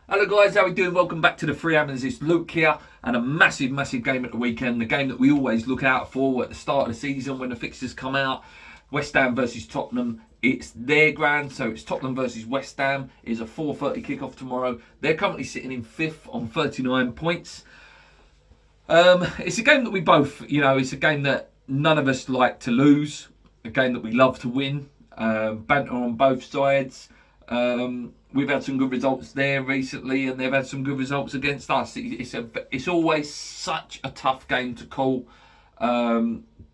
Hello guys, how are we doing? Welcome back to the Free Hammers. It's Luke here, and a massive game at the weekend. The game that we always look out for at the start of the season when the fixtures come out. West Ham versus Tottenham. It's their ground, so it's Tottenham versus West Ham. It's a 4:30 kickoff tomorrow. They're currently sitting in 5th on 39 points. It's a game that we both, it's a game that none of us like to lose. A game that we love to win. Banter on both sides. We've had some good results there recently, and they've had some good results against us. It's always such a tough game to call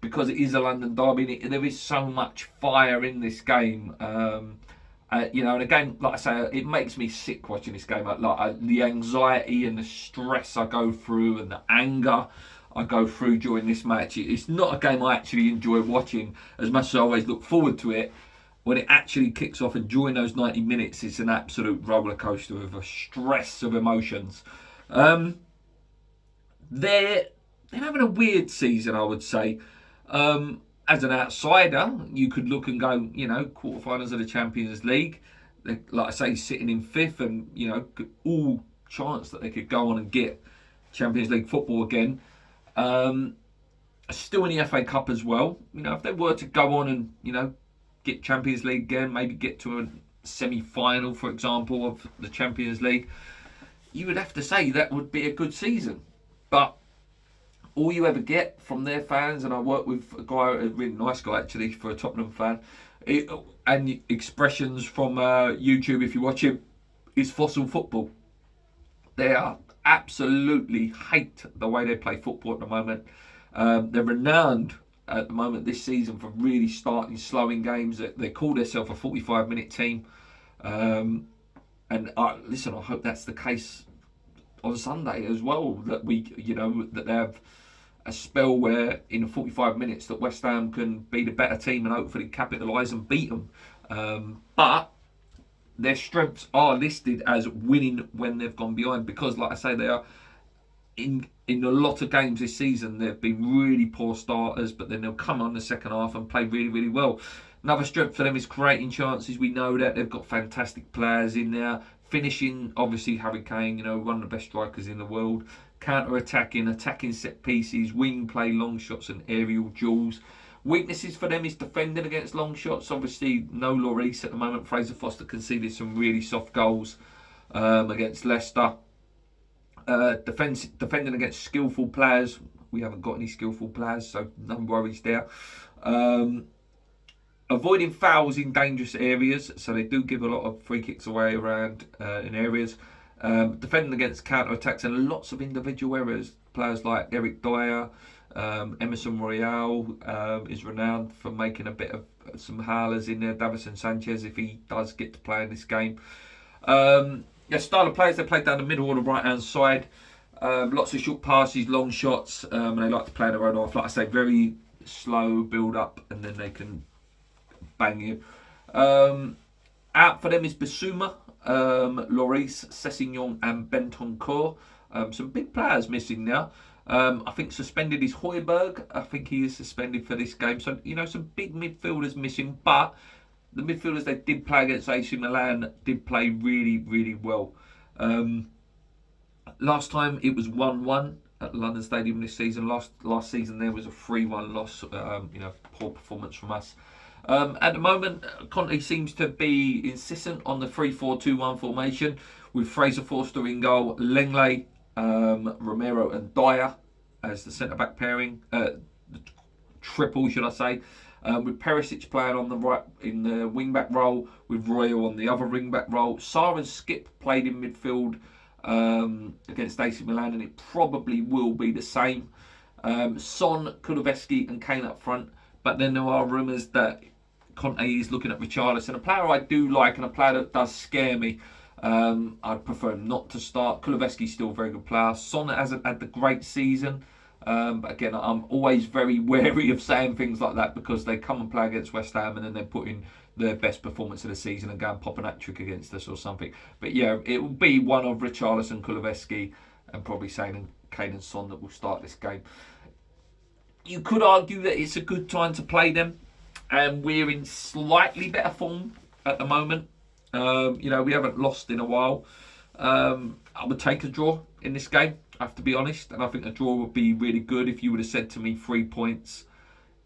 because it is a London derby. There is so much fire in this game. And again, like I say, it makes me sick watching this game. The anxiety and the stress I go through, and the anger I go through during this match. It's not a game I actually enjoy watching as much as I always look forward to it. When it actually kicks off, and during those 90 minutes, it's an absolute roller coaster of a stress of emotions. They're having a weird season, I would say. As an outsider, you could look and go, quarterfinals of the Champions League. Like I say, sitting in 5th, and all chance that they could go on and get Champions League football again. Still in the FA Cup as well. If they were to go on and get Champions League again, maybe get to a semi-final, for example, of the Champions League, you would have to say that would be a good season. But all you ever get from their fans, and I work with a guy, a really nice guy actually, for a Tottenham fan, and expressions from YouTube, if you watch him, is fossil football. They are absolutely hate the way they play football at the moment. They're renowned at the moment this season for really starting slow in games. They call themselves a 45-minute team. Listen, I hope that's the case on Sunday as well. That that they have a spell where in 45 minutes that West Ham can be the better team and hopefully capitalise and beat them. But their strengths are listed as winning when they've gone behind, because, like I say, they are in a lot of games this season. They've been really poor starters, but then they'll come on the second half and play really, really well. Another strength for them is creating chances. We know that they've got fantastic players in there. Finishing, obviously, Harry Kane, one of the best strikers in the world. Counter-attacking, attacking set pieces, wing play, long shots and aerial duels. Weaknesses for them is defending against long shots. Obviously, no Lloris at the moment. Fraser Foster conceded some really soft goals against Leicester. Defending against skillful players. We haven't got any skillful players, so no worries there. Avoiding fouls in dangerous areas, so they do give a lot of free kicks away around in areas. Defending against counter-attacks and lots of individual errors. Players like Eric Dyer, Emerson Royale is renowned for making a bit of some howlers in there. Davison Sanchez, if he does get to play in this game. Style of players, they play down the middle or the right-hand side. Lots of short passes, long shots, and they like to play their own half. Like I say, very slow build-up, and then they can bang you. Out for them is Basuma, Lloris, Sessegnon and Bentancur. Some big players missing now. I think suspended is Højbjerg. I think he is suspended for this game. So, some big midfielders missing, but the midfielders they did play against AC Milan did play really, really well. Last time it was 1-1 at the London Stadium this season. Last season there was a 3-1 loss. Poor performance from us. At the moment, Conte seems to be insistent on the 3-4-2-1 formation with Fraser Forster in goal, Lenglet, Romero and Dyer as the centre-back pairing. The triple, should I say. With Perisic playing on the right in the wing-back role, with Royal on the other wing-back role. Sarr and Skip played in midfield against AC Milan, and it probably will be the same. Son, Kulusevski and Kane up front. But then there are rumours that Conte is looking at Richarlison, a player I do like and a player that does scare me. I'd prefer him not to start. Kulusevski's still a very good player. Son hasn't had the great season. But again, I'm always very wary of saying things like that because they come and play against West Ham and then they put in their best performance of the season and go and pop an hat-trick against us or something. But yeah, it will be one of Richarlison, Kulusevski and probably Kane and Son that will start this game. You could argue that it's a good time to play them, and we're in slightly better form at the moment. We haven't lost in a while. I would take a draw in this game, I have to be honest. And I think a draw would be really good. If you would have said to me 3 points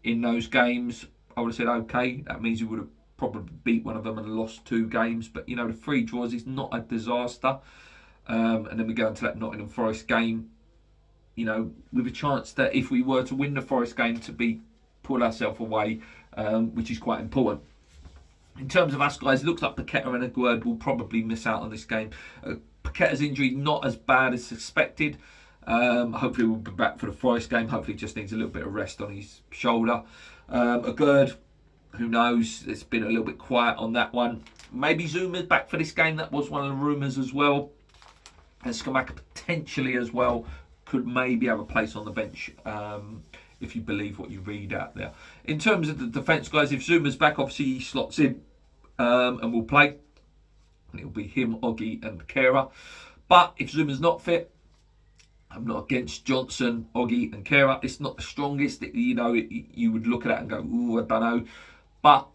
in those games, I would have said, okay, that means you would have probably beat one of them and lost 2 games. But, the 3 draws is not a disaster. And then we go into that Nottingham Forest game, with a chance that if we were to win the Forest game to pull ourselves away, which is quite important. In terms of us guys, it looks like Paqueta and Aguerd will probably miss out on this game. Paqueta's injury not as bad as suspected. Hopefully we'll be back for the Forest game. Hopefully he just needs a little bit of rest on his shoulder. Aguerd, who knows? It's been a little bit quiet on that one. Maybe Zuma's back for this game. That was one of the rumours as well. And Scamacca potentially as well could maybe have a place on the bench. If you believe what you read out there. In terms of the defence, guys, if Zuma's back, obviously he slots in and will play. And it'll be him, Oggy and Kera. But if Zuma's not fit, I'm not against Johnson, Oggy and Kera. It's not the strongest. You would look at it and go, ooh, I don't know. But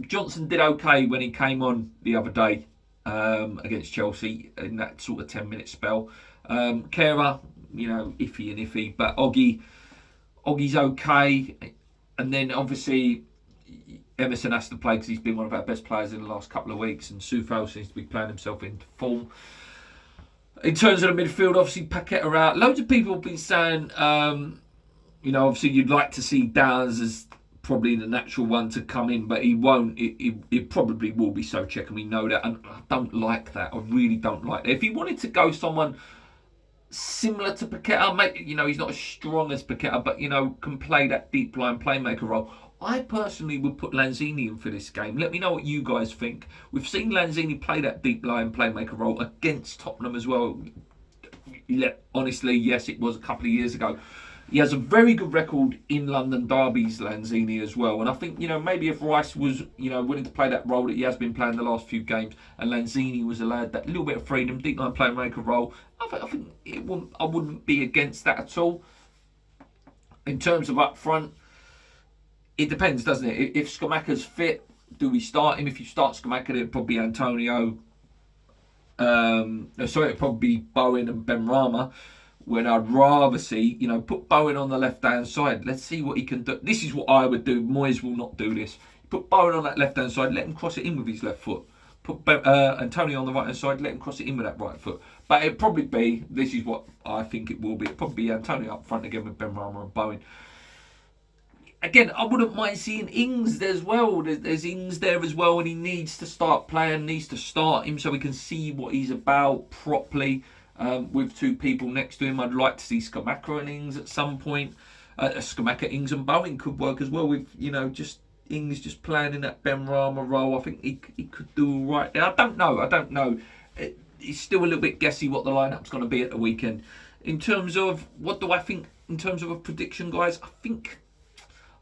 Johnson did okay when he came on the other day against Chelsea in that sort of 10-minute spell. Kera, iffy and iffy. But Oggy's okay, and then obviously Emerson has to play because he's been one of our best players in the last couple of weeks, and Soufal seems to be playing himself into form. In terms of the midfield, obviously Paqueta out. Loads of people have been saying, obviously you'd like to see Downs as probably the natural one to come in, but he won't. It probably will be Souček, and we know that, and I don't like that. I really don't like that. If he wanted to go someone similar to Paqueta, he's not as strong as Paqueta, but can play that deep line playmaker role. I personally would put Lanzini in for this game. Let me know what you guys think. We've seen Lanzini play that deep line playmaker role against Tottenham as well. Honestly, yes, it was a couple of years ago. He has a very good record in London derbies, Lanzini, as well. And I think, maybe if Rice was, willing to play that role that he has been playing the last few games, and Lanzini was allowed that little bit of freedom, deep line playmaker role, I think I wouldn't be against that at all. In terms of up front, it depends, doesn't it? If Scamacca's fit, do we start him? If you start Scamacca, it'd probably be Antonio. It'd probably be Bowen and Benrahma. When I'd rather see, put Bowen on the left-hand side. Let's see what he can do. This is what I would do. Moyes will not do this. Put Bowen on that left-hand side. Let him cross it in with his left foot. Put Antonio on the right-hand side. Let him cross it in with that right foot. But it'd probably be, this is what I think it will be. It'd probably be Antonio up front again with Benrahma and Bowen. Again, I wouldn't mind seeing Ings there as well. There's Ings there as well, and he needs to start playing, needs to start him so we can see what he's about properly. With 2 people next to him, I'd like to see Scamacca and Ings at some point. Scamacca, Ings and Bowen could work as well with, just Ings just playing in that Benrahma role. I think he could do all right there. I don't know. It's still a little bit guessy what the lineup's going to be at the weekend. In terms of, what do I think in terms of a prediction, guys? I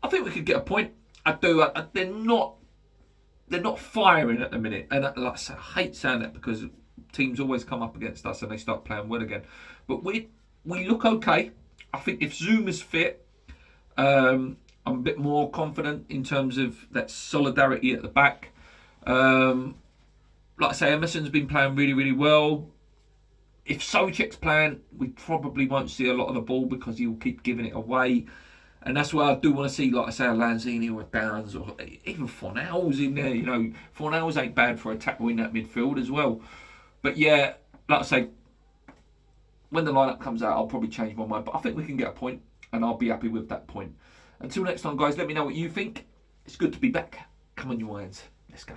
think we could get a point. I do. They're not firing at the minute. And like I say, I hate saying that because teams always come up against us and they start playing well again. But we look okay. I think if Zuma's fit, I'm a bit more confident in terms of that solidarity at the back. Like I say, Emerson's been playing really, really well. If Souček's playing, we probably won't see a lot of the ball because he'll keep giving it away. And that's why I do want to see, like I say, a Lanzini or a Downs or even Fornals in there. Fornals ain't bad for a tackle in that midfield as well. But yeah, like I say, when the lineup comes out, I'll probably change my mind. But I think we can get a point, and I'll be happy with that point. Until next time, guys, let me know what you think. It's good to be back. Come on, you irons. Let's go.